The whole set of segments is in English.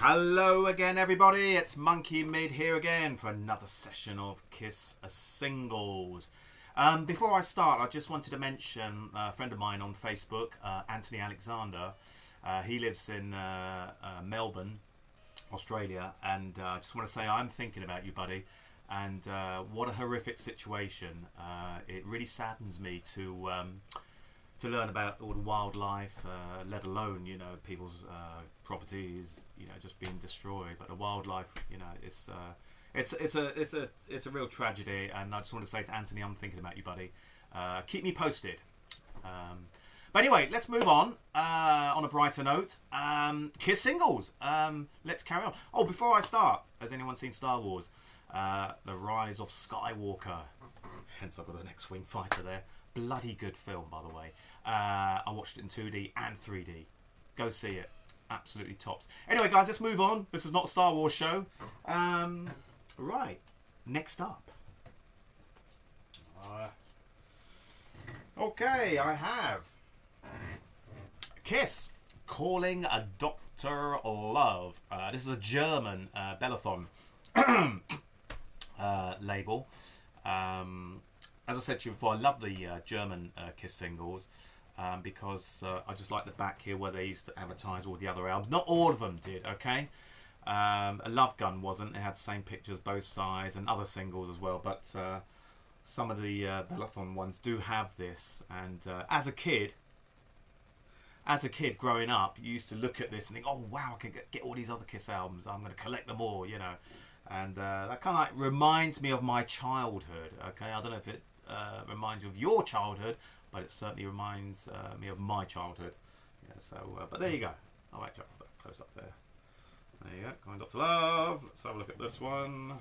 Hello again, everybody. It's Monkey Mid here again for another session of Kiss a Singles. Before I start, I just wanted to mention a friend of mine on Facebook, Anthony Alexander. He lives in Melbourne, Australia, and I just want to say I'm thinking about you, buddy. And what a horrific situation. It really saddens me to learn about all the wildlife, let alone, you know, people's properties, you know, just being destroyed. But the wildlife, you know, it's a real tragedy. And I just want to say to Anthony, I'm thinking about you, buddy. Keep me posted. But anyway, let's move on a brighter note. Kiss Singles. Let's carry on. Oh, before I start, has anyone seen Star Wars? The Rise of Skywalker. Hence I've got an X-Wing fighter there. Bloody good film, by the way. I watched it in 2D and 3D. Go see it. Absolutely tops. Anyway, guys, let's move on. This is not a Star Wars show. Right. Next up. Okay, I have Kiss calling a Dr. Love. This is a German Bellathon label. As I said to you before, I love the German Kiss singles because I just like the back here where they used to advertise all the other albums. Not all of them did, okay? A Love Gun wasn't. It had the same pictures both sides and other singles as well. But some of the Bellathon ones do have this. And as a kid growing up, you used to look at this and think, oh, wow, I can get all these other Kiss albums. I'm going to collect them all, you know. And that kind of like reminds me of my childhood, okay? I don't know if it reminds you of your childhood, but it certainly reminds me of my childhood. Yeah, so, but there you go. I'll actually close up there. There you go. Going Dr. Love. Let's have a look at this one.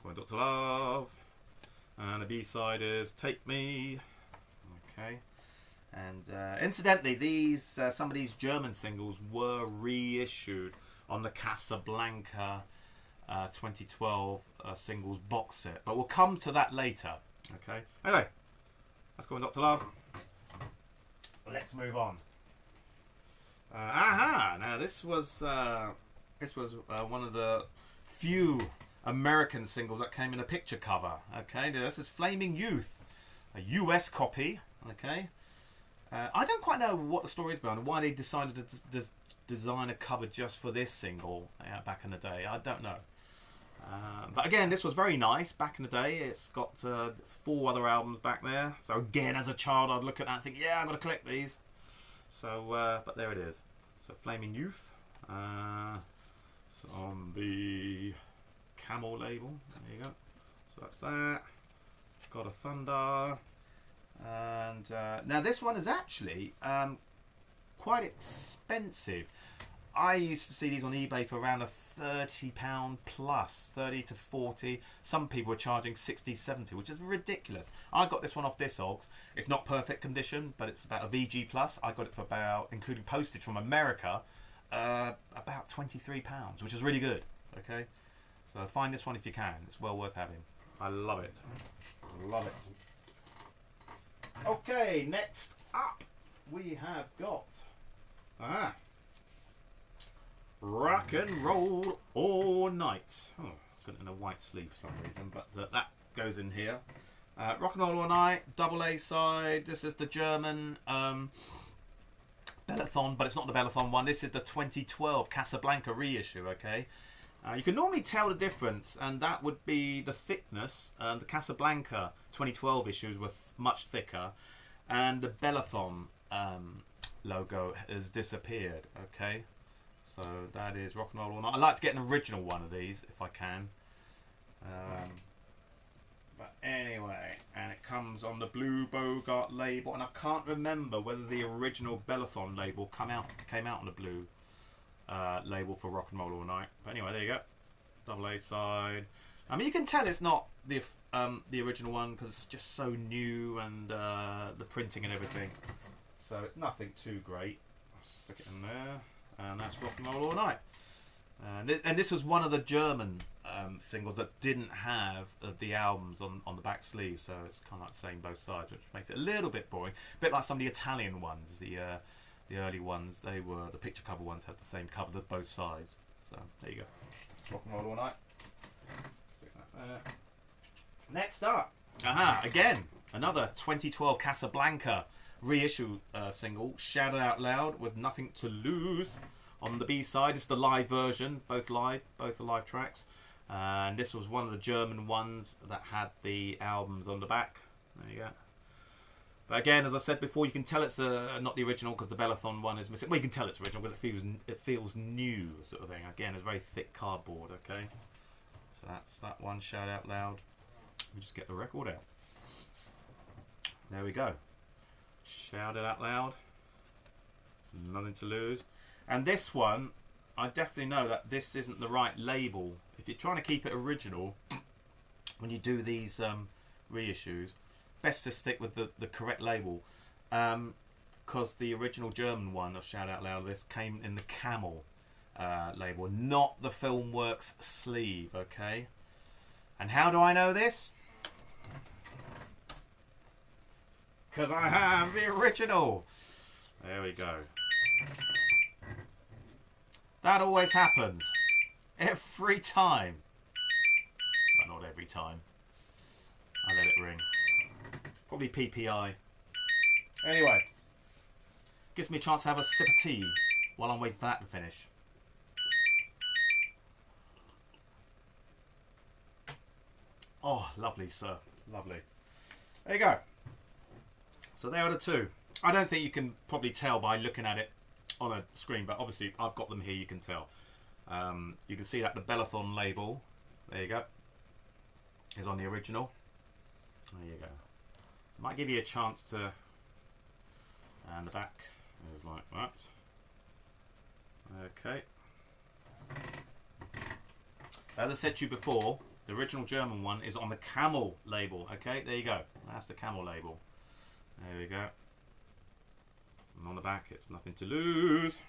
Going Dr. Love. And the B-side is Take Me. Okay. And incidentally, these some of these German singles were reissued on the Casablanca 2012 singles box set. But we'll come to that later. Okay. Anyway, let's go on Dr. Love. Let's move on. Now this was one of the few American singles that came in a picture cover. Okay. This is Flaming Youth, a US copy. Okay. I don't quite know what the story is behind and why they decided to design a cover just for this single back in the day. I don't know. But again, this was very nice back in the day. It's got 4 other albums back there. So again, as a child, I'd look at that and think, yeah, I'm going to collect these. So, but there it is. So Flaming Youth. It's on the Camel label. There you go. So that's that. God of Thunder. And now this one is actually quite expensive. I used to see these on eBay for around a £30 plus, 30 to 40. Some people were charging 60, 70, which is ridiculous. I got this one off Discogs. It's not perfect condition, but it's about a VG plus. I got it for about, including postage from America, about £23, which is really good. Okay, so find this one if you can. It's well worth having. I love it. Love it. Okay, next up we have got Rock and Roll All Night. Oh, I've got it in a white sleeve for some reason, but that goes in here. Rock and Roll All Night, double A side. This is the German Bellathon, but it's not the Bellathon one. This is the 2012 Casablanca reissue, okay? You can normally tell the difference, and that would be the thickness. The Casablanca 2012 issues were much thicker, and the Bellathon logo has disappeared, okay? So that is Rock and Roll All Night. I'd like to get an original one of these if I can. But anyway, and it comes on the Blue Bogart label, and I can't remember whether the original Bellathon label came out on the blue label for Rock and Roll All Night. But anyway, there you go. Double A side. I mean, you can tell it's not the original one because it's just so new and the printing and everything. So it's nothing too great. I'll stick it in there. And that's Rock and Roll All Night. And this was one of the German singles that didn't have the albums on the back sleeve, so it's kind of like saying both sides, which makes it a little bit boring. A bit like some of the Italian ones, the the early ones, they were, the picture cover ones had the same cover to both sides. So there you go. Rock and roll all night. Stick that there. Next up, again, another 2012 Casablanca reissue single, Shout It Out Loud with Nothing to Lose. On the B-side, it's the live version, both are live tracks. And this was one of the German ones that had the albums on the back. There you go. But again, as I said before, you can tell it's not the original because the Bellathon one is missing. Well, you can tell it's original because it feels new, sort of thing. Again, it's very thick cardboard. Okay, so that's that one. Shout Out Loud. We just get the record out. There we go. Shout It Out Loud. Nothing to Lose. And this one, I definitely know that this isn't the right label. If you're trying to keep it original, when you do these reissues, best to stick with the correct label, because the original German one of Shout Out Loud, this came in the Camel label, not the Filmworks sleeve. Okay, and how do I know this? Because I have the original. There we go. That always happens. Every time. Well, not every time. I let it ring. Probably PPI. Anyway. Gives me a chance to have a sip of tea while I'm waiting for that to finish. Oh, lovely, sir. Lovely. There you go. So there are the two. I don't think you can probably tell by looking at it on a screen, but obviously I've got them here, you can tell. You can see that the Bellathon label, there you go, is on the original. There you go. Might give you a chance to, and the back is like that. Okay. As I said to you before, the original German one is on the Camel label. Okay, there you go. That's the Camel label. There we go. And on the back, it's Nothing to Lose.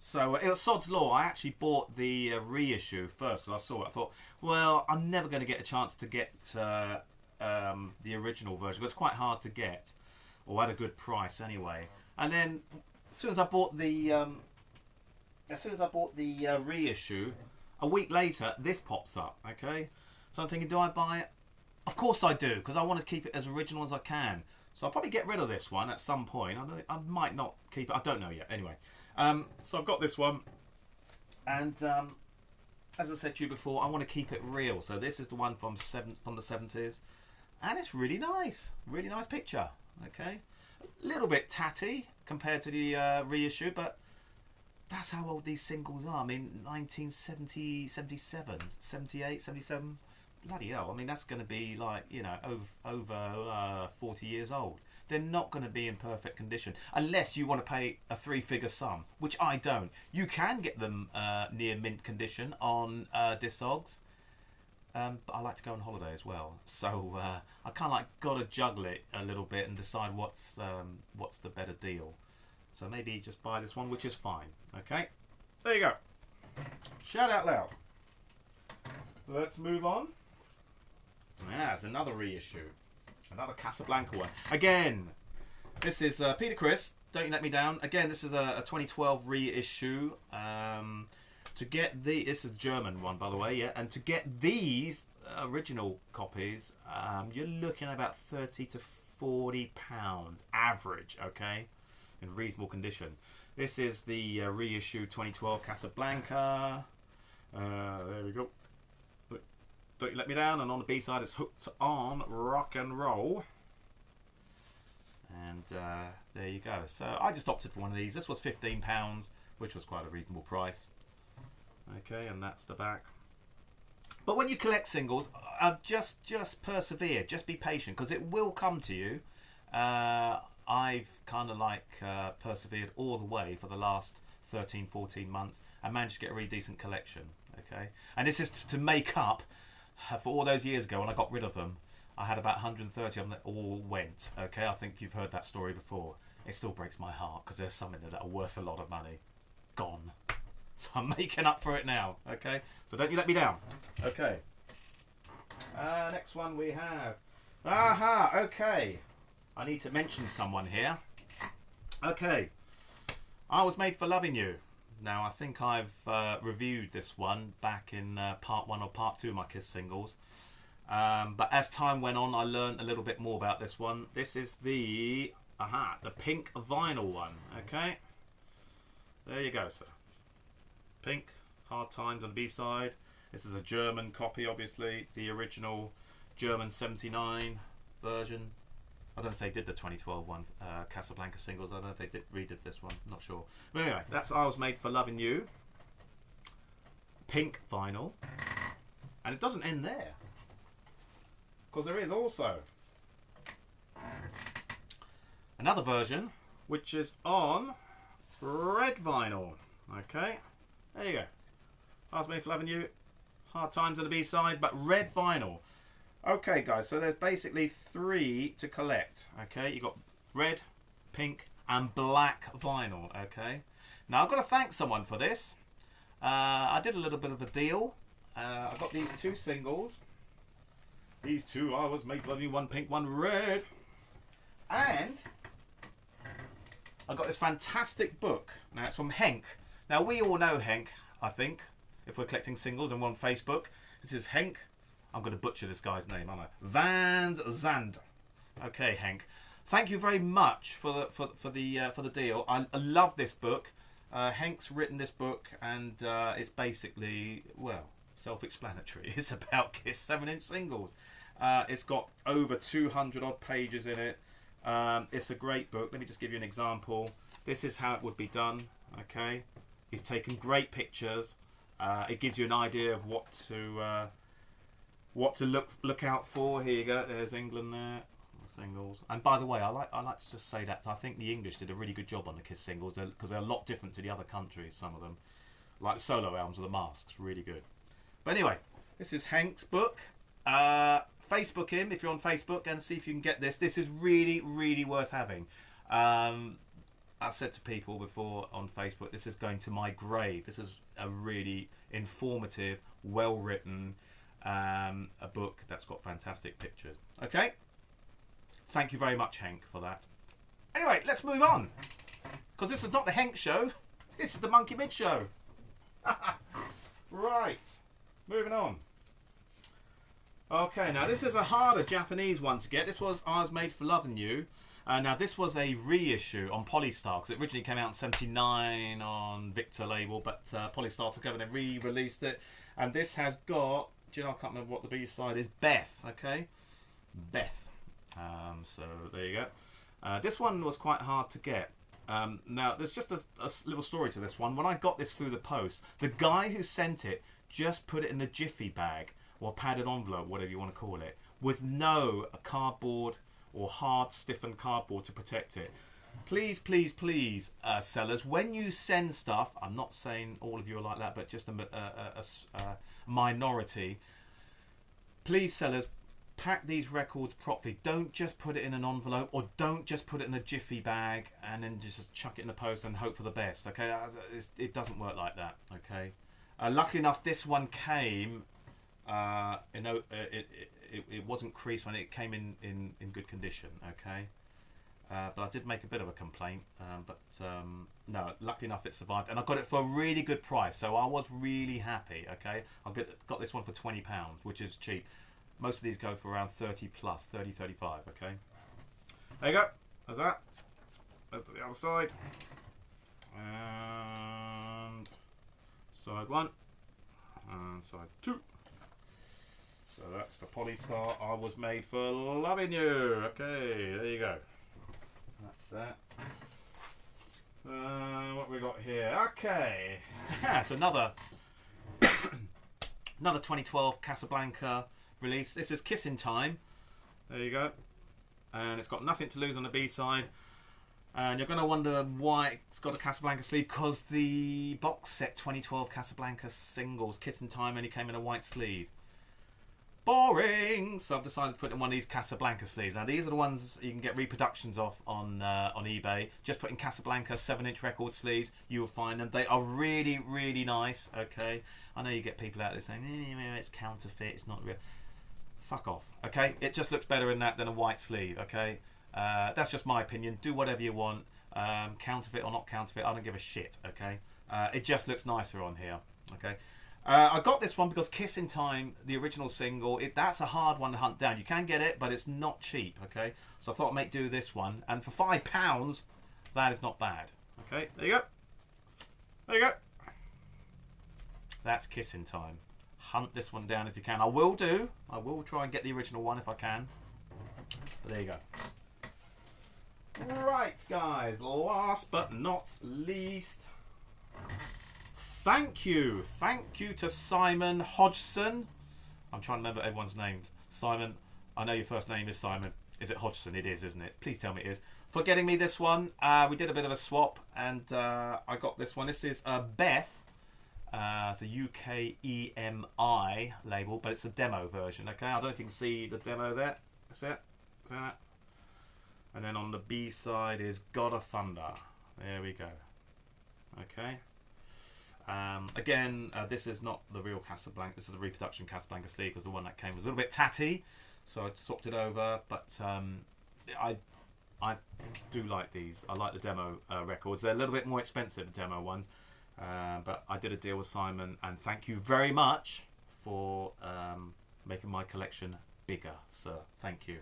So it was Sod's Law. I actually bought the reissue first because I saw it. I thought, well, I'm never going to get a chance to get the original version. It's quite hard to get, or at a good price anyway. And then, as soon as I bought the reissue, a week later, this pops up. Okay, so I'm thinking, do I buy it? Of course I do, because I want to keep it as original as I can. So I'll probably get rid of this one at some point. I might not keep it. I don't know yet. Anyway, so I've got this one, and as I said to you before, I want to keep it real. So this is the one from the 70s, and it's really nice picture. Okay, a little bit tatty compared to the reissue, but that's how old these singles are. I mean, 1970, 77, 78, 77. Bloody hell, I mean, that's going to be like, you know, over 40 years old. They're not going to be in perfect condition unless you want to pay a three-figure sum, which I don't. You can get them near mint condition on Discogs, but I like to go on holiday as well. So I kind of like got to juggle it a little bit and decide what's the better deal. So maybe just buy this one, which is fine. Okay, there you go. Shout Out Loud. Let's move on. Yeah, it's another reissue. Another Casablanca one. Again, this is Peter Criss, Don't You Let Me Down. Again, this is a 2012 reissue. To get this is a German one, by the way, yeah. And to get these original copies, you're looking at about £30 to £40 average, okay, in reasonable condition. This is the reissue 2012 Casablanca. There we go. Don't You Let Me Down, and on the B-side it's Hooked on Rock and Roll. And there you go. So I just opted for one of these. This was £15, which was quite a reasonable price. Okay, and that's the back. But when you collect singles, just persevere, just be patient, because it will come to you. I've kind of like persevered all the way for the last 13, 14 months and managed to get a really decent collection. Okay, and this is to make up for all those years ago when I got rid of them. I had about 130 of them that all went. Okay, I think you've heard that story before. It still breaks my heart because there's some in there that are worth a lot of money. Gone. So I'm making up for it now. Okay, so Don't You Let Me Down. Okay. Next one we have. Okay. I need to mention someone here. Okay. I Was Made for Loving You. Now, I think I've reviewed this one back in part 1 or part 2 of my Kiss singles. But as time went on, I learned a little bit more about this one. This is the pink vinyl one, okay? There you go, sir. Pink, Hard Times on the B-side. This is a German copy, obviously. The original German 79 version. I don't know if they did the 2012 one, Casablanca singles. I don't know if they redid this one. I'm not sure. But anyway, that's I Was Made for Loving You. Pink vinyl. And it doesn't end there. Because there is also another version, which is on red vinyl. Okay, there you go. I Was Made for Loving You. Hard Times on the B-side, but red vinyl. Okay, guys, so there's basically 3 to collect. Okay, you got red, pink, and black vinyl. Okay, now I've got to thank someone for this. I did a little bit of a deal. I got these 2 singles. These 2, I Was Made for Loving You, 1 pink, 1 red. And I got this fantastic book. Now, it's from Henk. Now, we all know Henk, I think, if we're collecting singles and we're on Facebook. This is Henk. I'm going to butcher this guy's name, aren't I? Van Zandt. Okay, Henk. Thank you very much for the deal. I love this book. Henk's written this book, and it's basically, well, self-explanatory. It's about Kiss 7-inch singles. It's got over 200 odd pages in it. It's a great book. Let me just give you an example. This is how it would be done. Okay, he's taken great pictures. It gives you an idea of what to look out for. Here you go. There's England there. Singles. And by the way, I like to just say that I think the English did a really good job on the Kiss singles, because they're a lot different to the other countries. Some of them, like the solo albums or the Masks, really good. But anyway, this is Henk's book. Facebook him if you're on Facebook and see if you can get this. This is really, really worth having. I've said to people before on Facebook, this is going to my grave. This is a really informative, well-written a book that's got fantastic pictures. Okay? Thank you very much, Henk, for that. Anyway, let's move on. Because this is not the Henk show. This is the Monkey Mid show. Right. Moving on. Okay, now this is a harder Japanese one to get. This was I Was Made for Loving You. Now this was a reissue on Polystar, because it originally came out in '79 on Victor label, but Polystar took over and re-released it. And this has got, do you know, I can't remember what the B-side is, Beth, okay? Beth. So there you go. This one was quite hard to get. Now there's just a little story to this one. When I got this through the post, the guy who sent it just put it in a jiffy bag, or padded envelope, whatever you want to call it, with no cardboard or hard stiffened cardboard to protect it. Please, please, please, sellers, when you send stuff, I'm not saying all of you are like that, but just a minority, please, sellers, pack these records properly. Don't just put it in an envelope, or don't just put it in a jiffy bag and then just chuck it in the post and hope for the best. Okay, it doesn't work like that. Okay, luckily enough, this one came. It wasn't creased when it came in good condition. Okay, but I did make a bit of a complaint. No, luckily enough, it survived, and I got it for a really good price. So I was really happy. Okay, got this one for £20, which is cheap. Most of these go for around 30 plus, 30, 35, okay? There you go. There's that. Let's do the other side. And side 1. And side 2. So that's the Polystar I Was Made for Loving You. Okay, there you go. That's that. What have we got here? Okay. That's another 2012 Casablanca release. This is Kissing Time. There you go. And it's got Nothing to Lose on the B-side. And you're going to wonder why it's got a Casablanca sleeve, because the box set 2012 Casablanca singles Kissing Time only came in a white sleeve. Boring! So I've decided to put in one of these Casablanca sleeves. Now these are the ones you can get reproductions of on eBay. Just put in Casablanca 7-inch record sleeves, you will find them. They are really, really nice. Okay, I know you get people out there saying it's counterfeit, it's not real. Fuck off. Okay, it just looks better in that than a white sleeve. Okay, that's just my opinion. Do whatever you want. Counterfeit or not counterfeit, I don't give a shit. Okay, it just looks nicer on here. Okay. I got this one because Kissing Time, the original single, that's a hard one to hunt down. You can get it, but it's not cheap, okay? So I thought I'd make do this one. And for £5, that is not bad. Okay, there you go. There you go. That's Kissing Time. Hunt this one down if you can. I will do. I will try and get the original one if I can. But there you go. Right, guys. Last but not least... Thank you to Simon Hodgson. I'm trying to remember everyone's names. Simon, I know your first name is Simon. Is it Hodgson? It is, isn't it? Please tell me it is. For getting me this one. We did a bit of a swap, and I got this one. This is Beth. It's a UK EMI label, but it's a demo version. Okay, I don't know if you can see the demo there. That's it. See that? And then on the B side is God of Thunder. There we go. Okay. Again, this is not the real Casablanca. This is the reproduction Casablanca sleeve because the one that came was a little bit tatty, so I swapped it over. But I do like these. I like the demo records. They're a little bit more expensive, the demo ones, but I did a deal with Simon, and thank you very much for making my collection bigger, sir. Thank you.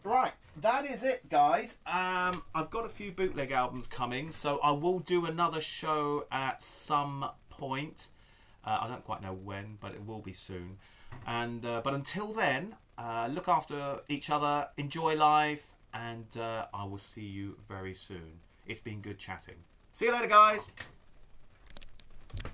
Right, that is it, guys. I've got a few bootleg albums coming, so I will do another show at some point. I don't quite know when, but it will be soon. And but until then, look after each other, enjoy life, and I will see you very soon. It's been good chatting. See you later, guys.